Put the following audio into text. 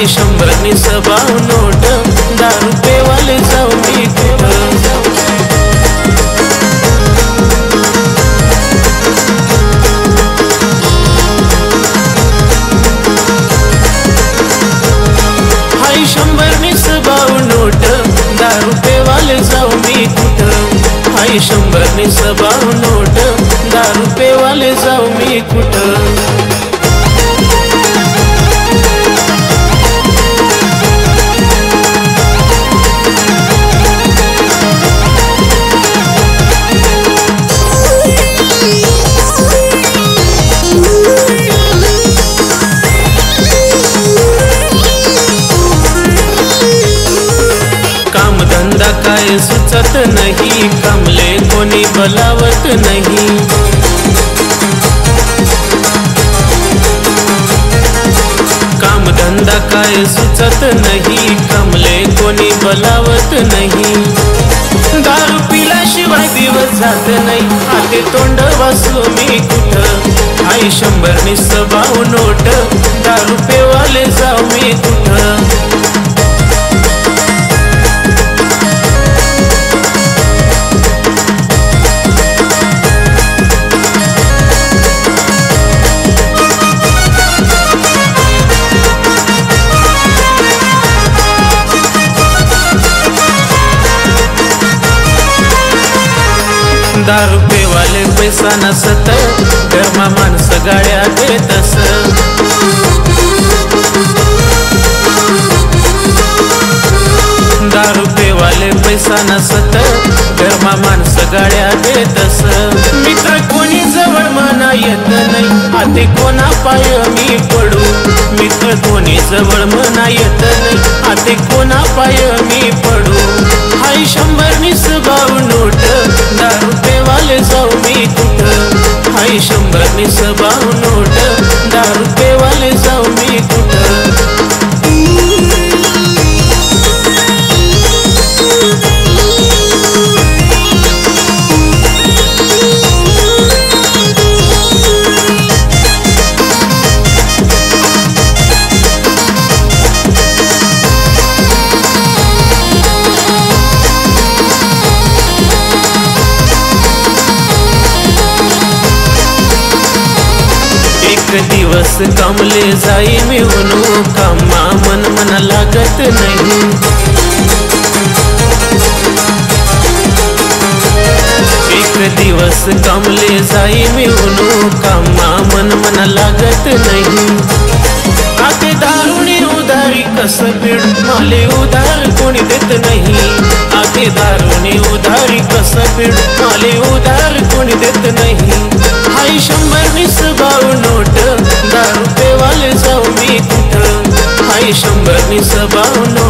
100 नी सबाव नोट 10 रुपये वाले जाऊ मी कुठं। हाय 100 नी सबाव नोट 10 रुपये वाले जाऊ मी कुठं। हाय 100 नी सबाव नोट 10 रुपये वाले जाऊ मी कुठं। धंदा काय सुचत नहीं, कमले कोणी बोलावत नहीं। काम धंदा काय सुचत नहीं, कमले कोणी बोलावत नहीं। दारू पिल्याशिवाय दिवस जात नाही, हाते तोंड वाचलो मी कुठं। हाय 100 नी सबाव नोट 10 रुपये वाले जाऊ मी कुठं। दारू रुपये वाले पैसा नसत, गरमा माणसं गाड्या देतस। 10 रुपये वाले पैसा नसत, गरमा माणसं गाड्या देतस। मित्र कोणी जवळ मना येत नाही, आते कोणा पाय मी पडू। मित्र कोणी जवळ मना येत नाही, आते कोणा पाय मी पडू। हाय 100 नी सबाव नोट 10 रुपये वाले जाऊ मी कुठं। हाय 100 नी सबाव नोट 10 रुपये वाले जाऊ मी कुठं। एक दिवस कमले जाई मी म्हणू, कामा मन लागत नहीं। एक दिवस कमले जाई मी म्हणू, कामा मन लागत नहीं। आते दारुनी उधारी कस फेड, माले उधार कोणी देत नहीं। आते दारुनी उधारी कस फेड, माले उधार कोणी देत नहीं। हाय 100 नी सबाव नोट 10 रुपये वाले जाऊ मी कुठं। हाय 100 नी सबाव नोट